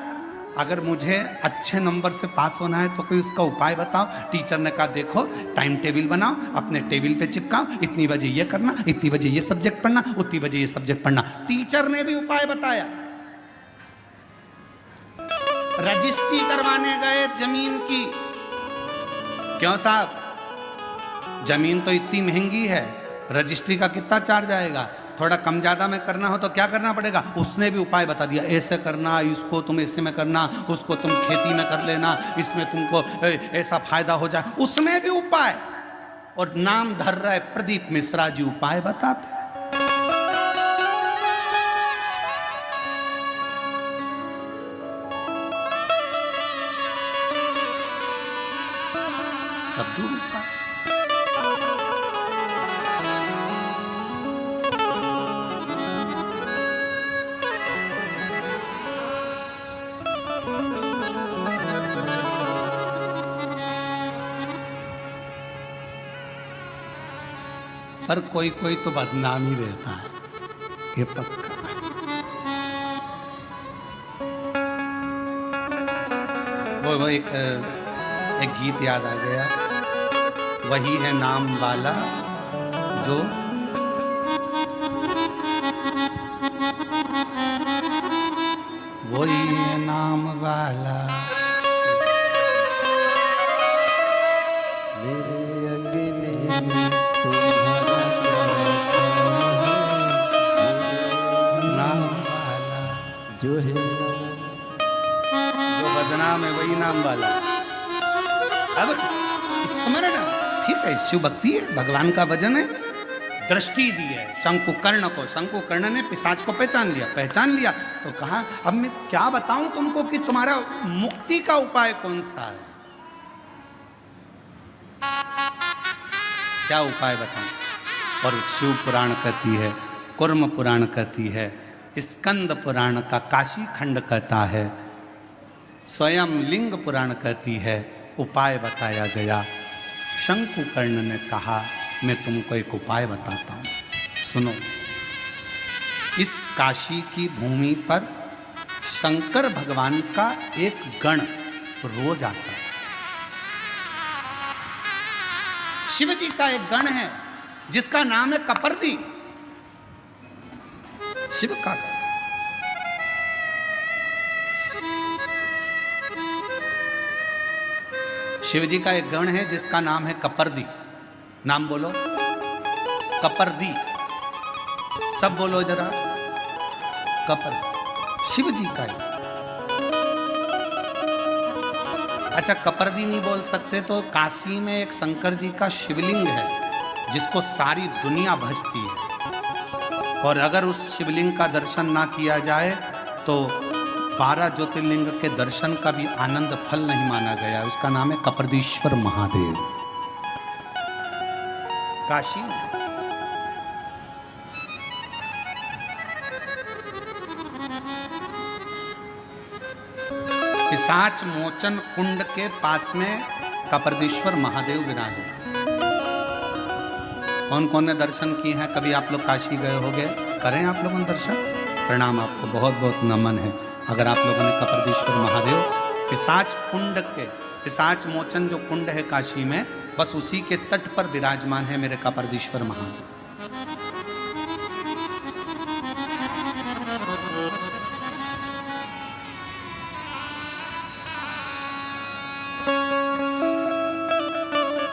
Speaker 1: अगर मुझे अच्छे नंबर से पास होना है तो कोई उसका उपाय बताओ। टीचर ने कहा देखो टाइम टेबल बनाओ, अपने टेबल पे चिपकाओ, इतनी बजे ये करना, इतनी बजे ये सब्जेक्ट पढ़ना, उतनी बजे ये सब्जेक्ट पढ़ना। टीचर ने भी उपाय बताया। रजिस्ट्री करवाने गए जमीन की, क्यों साहब जमीन तो इतनी महंगी है, रजिस्ट्री का कितना चार्ज आएगा? थोड़ा कम ज्यादा में करना हो तो क्या करना पड़ेगा? उसने भी उपाय बता दिया, ऐसे करना, इसको तुम ऐसे में करना, उसको तुम खेती में कर लेना, इसमें तुमको ऐसा फायदा हो जाए। उसमें भी उपाय। और नाम धर रहा है प्रदीप मिश्रा जी, उपाय बताते हैं। सब दूर उपाय। पर कोई कोई तो बदनाम ही रहता है, ये पक्का। वो एक गीत याद आ गया, वही है नाम वाला जो वही है नाम वाला
Speaker 2: मेरे अंगने में तुम्हारा
Speaker 1: नाम वाला
Speaker 2: जो है,
Speaker 1: जो बदनाम है वही नाम वाला। अब स्मरण, ठीक है, शिव भक्ति है, भगवान का भजन है। दृष्टि दी है शंकुकर्ण को, शंकुकर्ण ने पिशाच को पहचान लिया तो कहा अब मैं क्या बताऊं तुमको कि तुम्हारा मुक्ति का उपाय कौन सा है, क्या उपाय बताऊं। और शिव पुराण कहती है, कुर्म पुराण कहती है, स्कंद पुराण का काशी खंड कहता है, स्वयं लिंग पुराण कहती है, उपाय बताया गया। शंकुकर्ण ने कहा मैं तुमको एक उपाय बताता हूं, सुनो। इस काशी की भूमि पर शंकर भगवान का एक गण रोज आता है। शिव जी का एक गण है जिसका नाम है कपर्दी, शिव का गण। शिव जी का एक गण है जिसका नाम है कपर्दी। नाम बोलो, कपर्दी, सब बोलो जरा, कपर्दी, शिव जी का है। अच्छा, कपर्दी नहीं बोल सकते तो काशी में एक शंकर जी का शिवलिंग है जिसको सारी दुनिया भजती है, और अगर उस शिवलिंग का दर्शन ना किया जाए तो 12 ज्योतिर्लिंग के दर्शन का भी आनंद फल नहीं माना गया। उसका नाम है कपर्दीश्वर महादेव, काशी में। पिशाच मोचन कुंड के पास में कपर्दीश्वर महादेव विराजे। कौन कौन ने दर्शन किए हैं, कभी आप लोग काशी गए होंगे, करें आप लोगों ने दर्शन, प्रणाम, आपको बहुत बहुत नमन है। अगर आप लोगों ने कपर्दीश्वर महादेव पिशाच कुंड के, पिशाच मोचन जो कुंड है काशी में, बस उसी के तट पर विराजमान है मेरे कपर्दीश्वर महादेव।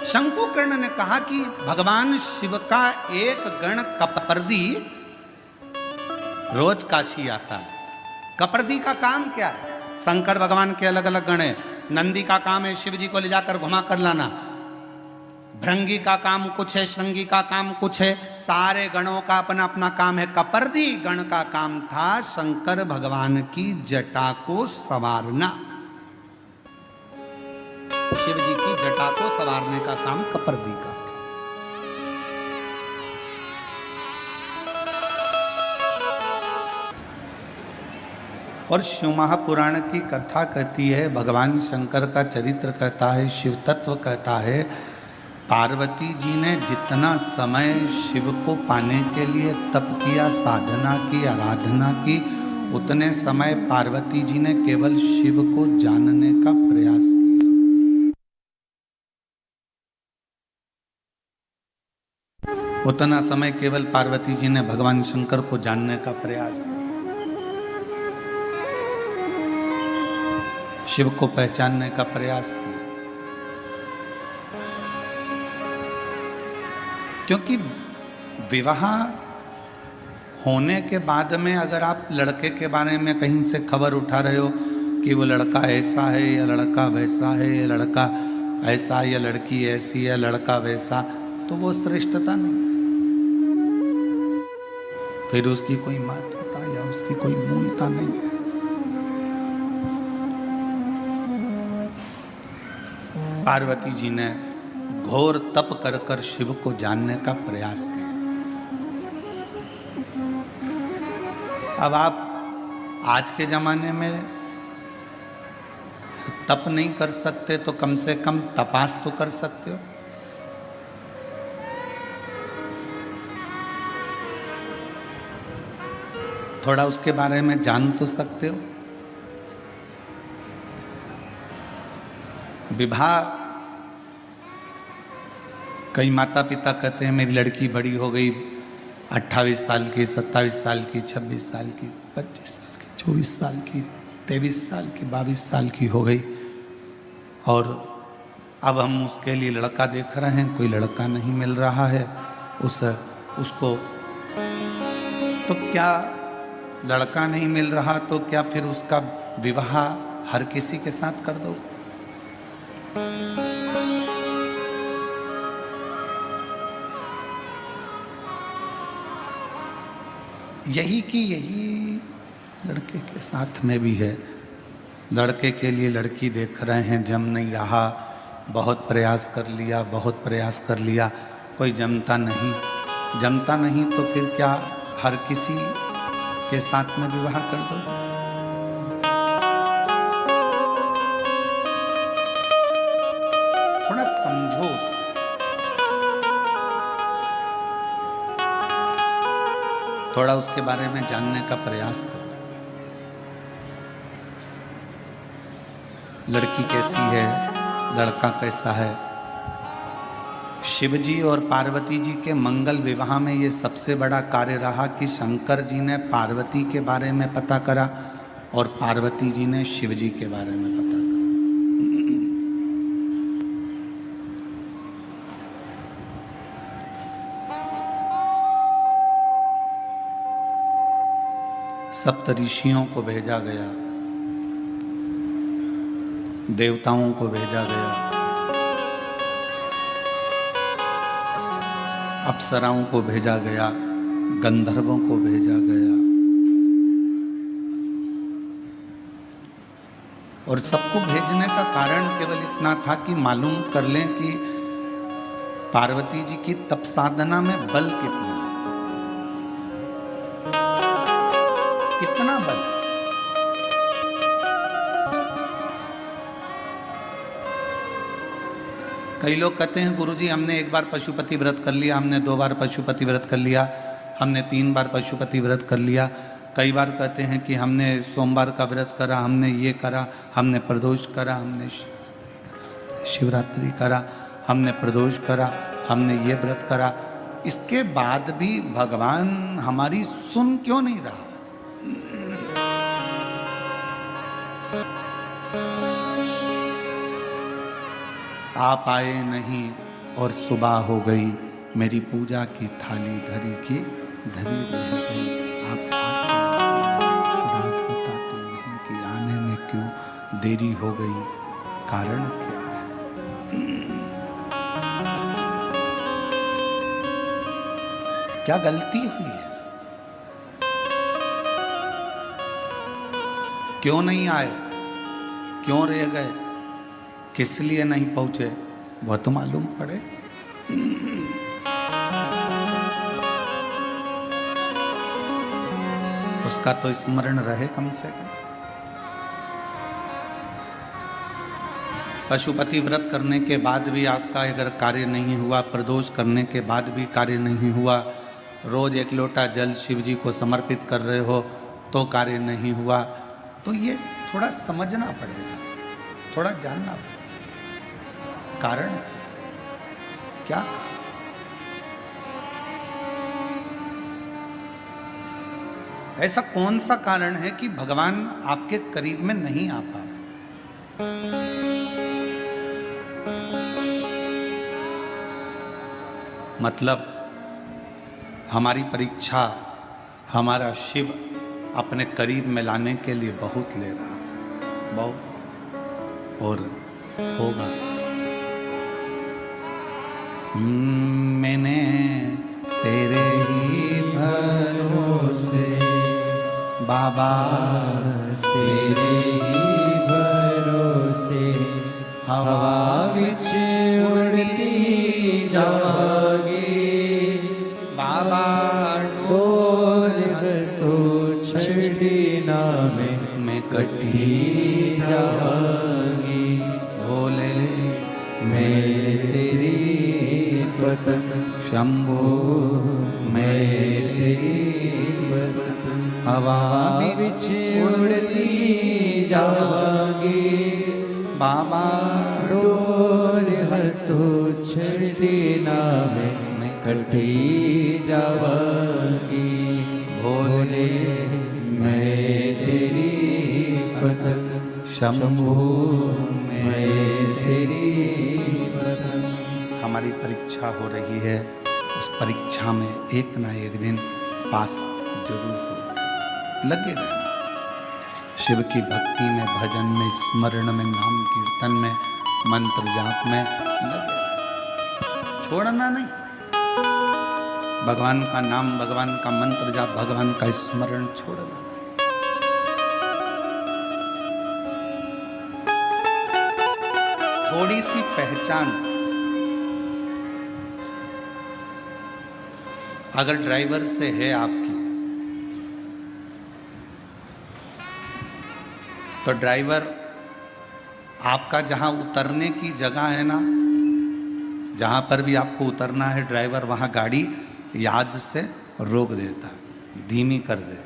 Speaker 1: शंकुकर्ण ने कहा कि भगवान शिव का एक गण कपर्दी रोज काशी आता है। कपर्दी का काम क्या है? शंकर भगवान के अलग अलग गण है। नंदी का काम है शिव जी को ले जाकर घुमा कर लाना, भृंगी का काम कुछ है, श्रृंगी का काम कुछ है, सारे गणों का अपना अपना काम है। कपर्दी गण का काम था शंकर भगवान की जटा को संवारना, शिव जी की जटा को संवारने का काम कपर्दी का था। और शिव महापुराण की कथा कहती है, भगवान शंकर का चरित्र कहता है, शिव तत्व कहता है, पार्वती जी ने जितना समय शिव को पाने के लिए तप किया, साधना की, आराधना की, उतने समय पार्वती जी ने केवल शिव को जानने का प्रयास किया। उतना समय केवल पार्वती जी ने भगवान शंकर को जानने का प्रयास किया, शिव को पहचानने का प्रयास किया। क्योंकि विवाह होने के बाद में अगर आप लड़के के बारे में कहीं से खबर उठा रहे हो कि वो लड़का ऐसा है या लड़का वैसा है, या लड़का ऐसा या लड़की ऐसी है, लड़का वैसा, तो वो श्रेष्ठता नहीं, फिर उसकी कोई महत्वता या उसकी कोई मूलता नहीं है। पार्वती जी ने घोर तप कर कर शिव को जानने का प्रयास किया। अब आप आज के जमाने में तप नहीं कर सकते तो कम से कम तपास तो कर सकते हो। थोड़ा उसके बारे में जान तो सकते हो। विवाह, कई माता पिता कहते हैं मेरी लड़की बड़ी हो गई, 28 साल की, 27 साल की, 26 साल की, 25 साल की, 24 साल की, 23 साल की, 22 साल की हो गई, और अब हम उसके लिए लड़का देख रहे हैं, कोई लड़का नहीं मिल रहा है उसको। तो क्या लड़का नहीं मिल रहा तो क्या फिर उसका विवाह हर किसी के साथ कर दो? यही लड़के के साथ में भी है। लड़के के लिए लड़की देख रहे हैं, जम नहीं रहा, बहुत प्रयास कर लिया, कोई जमता नहीं, तो फिर क्या हर किसी के साथ में विवाह कर दो? थोड़ा समझो, थोड़ा उसके बारे में जानने का प्रयास करो। लड़की कैसी है, लड़का कैसा है? शिवजी और पार्वती जी के मंगल विवाह में ये सबसे बड़ा कार्य रहा कि शंकर जी ने पार्वती के बारे में पता करा और पार्वती जी ने शिवजी के बारे में पता करा। सप्तऋषियों को भेजा गया, देवताओं को भेजा गया, अप्सराओं को भेजा गया, गंधर्वों को भेजा गया, और सबको भेजने का कारण केवल इतना था कि मालूम कर लें कि पार्वती जी की तप साधना में बल कितना बल। कई लोग कहते हैं गुरुजी हमने एक बार पशुपति व्रत कर लिया, हमने 2 बार पशुपति व्रत कर लिया, हमने 3 बार पशुपति व्रत कर लिया। कई बार कहते हैं कि हमने सोमवार का व्रत करा, हमने ये करा, हमने प्रदोष करा, हमने शिवरात्रि करा, हमने प्रदोष करा, हमने ये व्रत करा। इसके बाद भी भगवान हमारी सुन क्यों नहीं रहा? आप आए नहीं और सुबह हो गई, मेरी पूजा की थाली धरी रह गई। आप बात बताते नहीं कि आने में क्यों देरी हो गई, कारण क्या है? क्या गलती हुई है? क्यों नहीं आए, क्यों रह गए, किस लिए नहीं पहुंचे, वह तो मालूम पड़े। उसका तो स्मरण रहे कम से कम। पशुपति व्रत करने के बाद भी आपका अगर कार्य नहीं हुआ, प्रदोष करने के बाद भी कार्य नहीं हुआ, रोज 1 लोटा जल शिव जी को समर्पित कर रहे हो तो कार्य नहीं हुआ, तो ये थोड़ा समझना पड़ेगा, थोड़ा जानना पड़ेगा कारण क्या। ऐसा कौन सा कारण है कि भगवान आपके करीब में नहीं आ पा रहा? मतलब हमारी परीक्षा हमारा शिव अपने करीब में लाने के लिए बहुत ले रहा है, बहुत, और होगा। मैंने तेरे ही भरोसे बाबा,
Speaker 2: तेरे ही भरोसे हवा विच उड़ती जावांगी,
Speaker 1: बाबा
Speaker 2: डोर तो छड़ी ना मैं कटी जावांगी।
Speaker 1: भोले
Speaker 2: मैं तेरी पतन
Speaker 1: शंभो,
Speaker 2: मैं तेरी पतन
Speaker 1: हवा
Speaker 2: बिच उड़ती जावांगी
Speaker 1: बाबा
Speaker 2: डोर हर तो छड़ी नामे मैं कटी जावांगी भोले मैं तेरी पतन शंभू मैं तेरी पतन।
Speaker 1: हमारी परीक्षा हो रही है, उस परीक्षा में एक ना एक दिन पास जरूर हो। लगे रहना शिव की भक्ति में, भजन में, स्मरण में, नाम कीर्तन में, मंत्र जाप में लगे रहना, छोड़ना नहीं। भगवान का नाम, भगवान का मंत्र जाप, भगवान का स्मरण छोड़ना नहीं। थोड़ी सी पहचान अगर ड्राइवर से है आपकी, तो ड्राइवर आपका जहां उतरने की जगह है ना, जहां पर भी आपको उतरना है, ड्राइवर वहां गाड़ी याद से रोक देता, धीमी कर देता।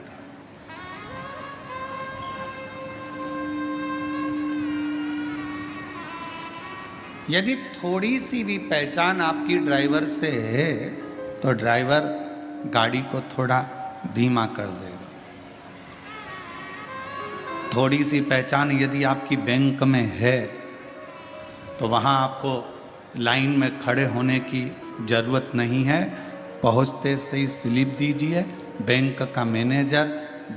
Speaker 1: यदि थोड़ी सी भी पहचान आपकी ड्राइवर से है तो ड्राइवर गाड़ी को थोड़ा धीमा कर देगा। थोड़ी सी पहचान यदि आपकी बैंक में है तो वहाँ आपको लाइन में खड़े होने की ज़रूरत नहीं है। पहुँचते से ही स्लिप दीजिए, बैंक का मैनेजर,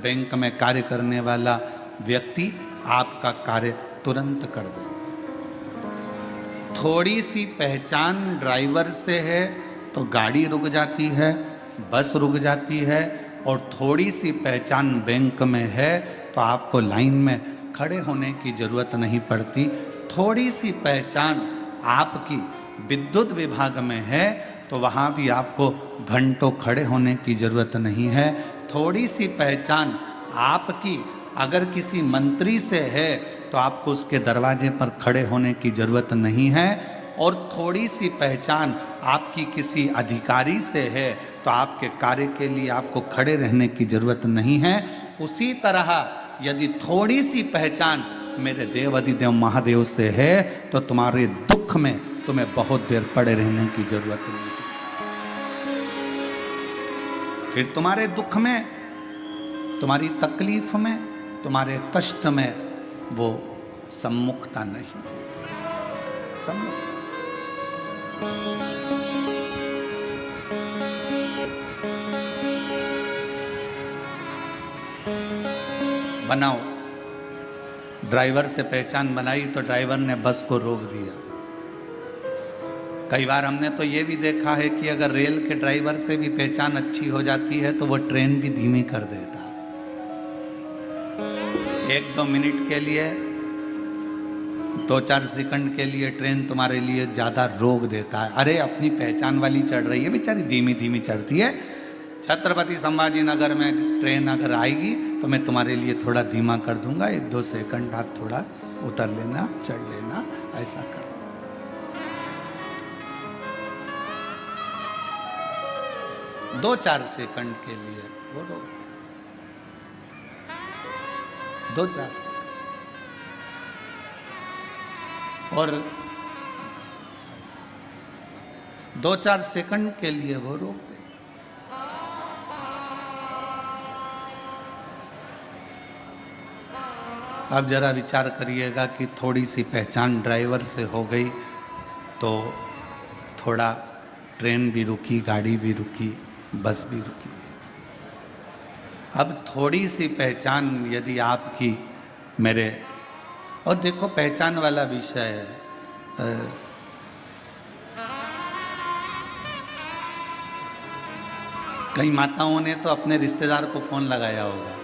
Speaker 1: बैंक में कार्य करने वाला व्यक्ति आपका कार्य तुरंत कर देगा। थोड़ी सी पहचान ड्राइवर से है तो गाड़ी रुक जाती है, बस रुक जाती है, और थोड़ी सी पहचान बैंक में है तो आपको लाइन में खड़े होने की ज़रूरत नहीं पड़ती। थोड़ी सी पहचान आपकी विद्युत विभाग में है तो वहाँ भी आपको घंटों खड़े होने की ज़रूरत नहीं है। थोड़ी सी पहचान आपकी अगर किसी मंत्री से है तो आपको उसके दरवाजे पर खड़े होने की ज़रूरत नहीं है। और थोड़ी सी पहचान आपकी किसी अधिकारी से है तो आपके कार्य के लिए आपको खड़े रहने की ज़रूरत नहीं है। उसी तरह यदि थोड़ी सी पहचान मेरे देव अधिदेव महादेव से है तो तुम्हारे दुख में तुम्हें बहुत देर पड़े रहने की ज़रूरत नहीं। फिर तुम्हारे दुख में, तुम्हारी तकलीफ में, तुम्हारे कष्ट में वो सम्मुखता नहीं, सम्मुख बनाओ। ड्राइवर से पहचान बनाई तो ड्राइवर ने बस को रोक दिया। कई बार हमने तो ये भी देखा है कि अगर रेल के ड्राइवर से भी पहचान अच्छी हो जाती है तो वो ट्रेन भी धीमी कर देता। 1-2 मिनट के लिए, 2-4 सेकंड के लिए ट्रेन तुम्हारे लिए ज़्यादा रोक देता है। अरे अपनी पहचान वाली चढ़ रही है, बेचारी धीमी धीमी चढ़ती है। छत्रपति संभाजी नगर में ट्रेन अगर आएगी तो मैं तुम्हारे लिए थोड़ा धीमा कर दूंगा, 1-2 सेकंड आप थोड़ा उतर लेना, चढ़ लेना, ऐसा करो। दो 4 सेकंड के लिए वो रोक, 2-4 सेकंड, और 2-4 सेकंड के लिए वो रोक दे। अब जरा विचार करिएगा कि थोड़ी सी पहचान ड्राइवर से हो गई तो थोड़ा ट्रेन भी रुकी, गाड़ी भी रुकी, बस भी रुकी। अब थोड़ी सी पहचान यदि आपकी मेरे, और देखो पहचान वाला विषय है, कई माताओं ने तो अपने रिश्तेदार को फोन लगाया होगा,